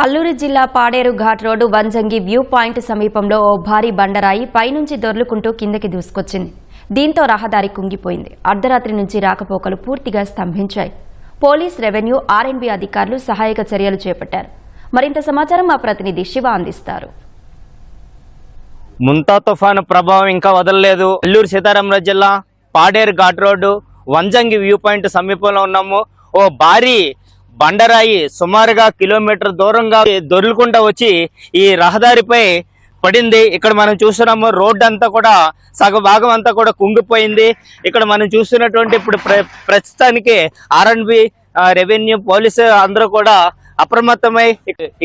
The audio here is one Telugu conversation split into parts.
అల్లూరి జిల్లా Paderu ghat road Vanjangi view point సమీపంలో ఓ భారీ బండరాయి పైనుంచి దొర్లుకుంటూ కిందకి దూసుకొచ్చింది. దీంతో రహదారి కుంగిపోయింది. అర్ధరాత్రి నుంచి రాకపోకలు పూర్తిగా స్తంభించాయి. పోలీస్, రెవెన్యూ, ఆర్ఎండ్బీ అధికారులు సహాయక చర్యలు చేపట్టారు. మరింత సమాచారం మా ప్రతినిధి శివ అందిస్తారు. ముంతా తుఫాను ప్రభావం ఇంకా వదలలేదు. అల్లూరి సీతారామరాజు జిల్లా Paderu ghat road Vanjangi view point సమీపంలో ఉన్నాము. ఓ భారీ బండరాయి సుమారుగా కిలోమీటర్ దూరంగా దొర్లుకుంటూ వచ్చి ఈ రహదారిపై పడింది. ఇక్కడ మనం చూస్తున్నాము రోడ్డు అంతా కూడా సగ భాగం అంతా కూడా కుంగిపోయింది. ఇక్కడ మనం చూస్తున్నటువంటి ఇప్పుడు ప్రస్తుతానికి ఆర్ఎండ్బీ, రెవెన్యూ, పోలీసు అందరూ కూడా అప్రమత్తమై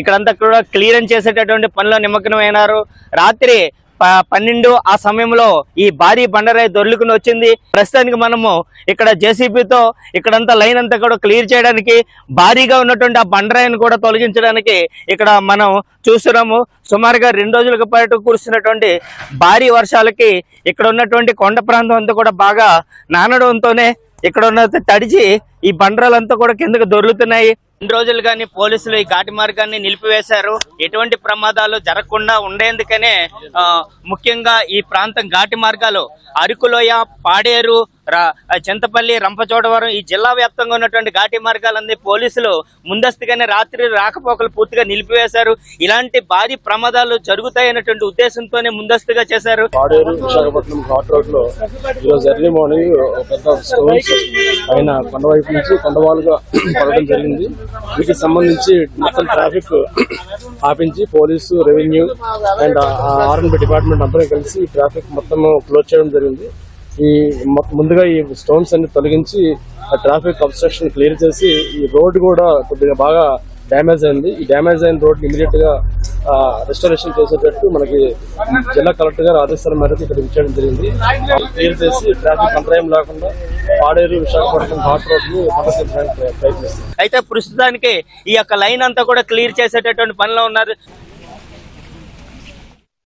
ఇక్కడంతా కూడా క్లియరెన్స్ చేసేటటువంటి పనిలో నిమగ్నమైనారు. రాత్రి 12 ఆ సమయంలో ఈ భారీ బండరాయి దొర్లుకుని వచ్చింది. ప్రస్తుతానికి మనము ఇక్కడ జేసీబీతో ఇక్కడంతా లైన్ అంతా కూడా క్లియర్ చేయడానికి, భారీగా ఉన్నటువంటి ఆ బండరాయిని కూడా తొలగించడానికి ఇక్కడ మనం చూస్తున్నాము. సుమారుగా 2 రోజుల పాటు కురుస్తున్నటువంటి భారీ వర్షాలకి ఇక్కడ ఉన్నటువంటి కొండ ప్రాంతం అంతా కూడా బాగా నానడంతోనే ఇక్కడ ఉన్న తడిచి ఈ బండరాలంతా కూడా కిందకు దొర్లుతున్నాయి. 2 రోజులు కానీ పోలీసులు ఈ ఘాటి మార్గాన్ని నిలిపివేశారు. ఎటువంటి ప్రమాదాలు జరగకుండా ఉండేందుకనే ముఖ్యంగా ఈ ప్రాంతం ఘాటి మార్గాలు అరకులోయ, పాడేరు, చింతపల్లి, రంపచోడవరం ఈ జిల్లా వ్యాప్తంగా ఉన్నటువంటి ఘాటి మార్గాలన్నీ పోలీసులు ముందస్తుగానే రాత్రి రాకపోకలు పూర్తిగా నిలిపివేశారు. ఇలాంటి భారీ ప్రమాదాలు జరుగుతాయనేటువంటి ఉద్దేశంతోనే ముందస్తుగా చేశారు. పాడేరు విశాఖపట్నం ఘాట్ రోడ్ లో ఈరోజు ఎర్లీ మార్నింగ్ పెద్ద స్టోన్స్ పైన కొండవైపు నుంచి కొండవాలుగా పడడం జరిగింది. వీటికి సంబంధించి మొత్తం ట్రాఫిక్ ఆపించి police, revenue and R and B department అందరం కలిసి ట్రాఫిక్ మొత్తం క్లోజ్ చేయడం జరిగింది. ఈ ముందుగా ఈ స్టోన్స్ అన్ని తొలగించి ట్రాఫిక్ అబ్స్ట్రక్షన్ క్లియర్ చేసి ఈ రోడ్డు కూడా కొద్దిగా బాగా డ్యామేజ్ అయింది. ఈ డ్యామేజ్ అయిన రోడ్డు ఇమీడియట్ గా రెస్టరేషన్ చేసేటట్టు మనకి జిల్లా కలెక్టర్ గారు ఆదేశాల మేరకు ఇక్కడ ఇచ్చేయడం జరిగింది. క్లియర్ చేసి ట్రాఫిక్ అంతరాయం లేకుండా పాడేరు విశాఖపట్నం ఘాట్ రోడ్ ని ప్రయత్నిస్తారు. అయితే ప్రస్తుతానికి ఈ యొక్క లైన్ అంతా కూడా క్లియర్ చేసేటటువంటి పనిలో ఉన్నారు.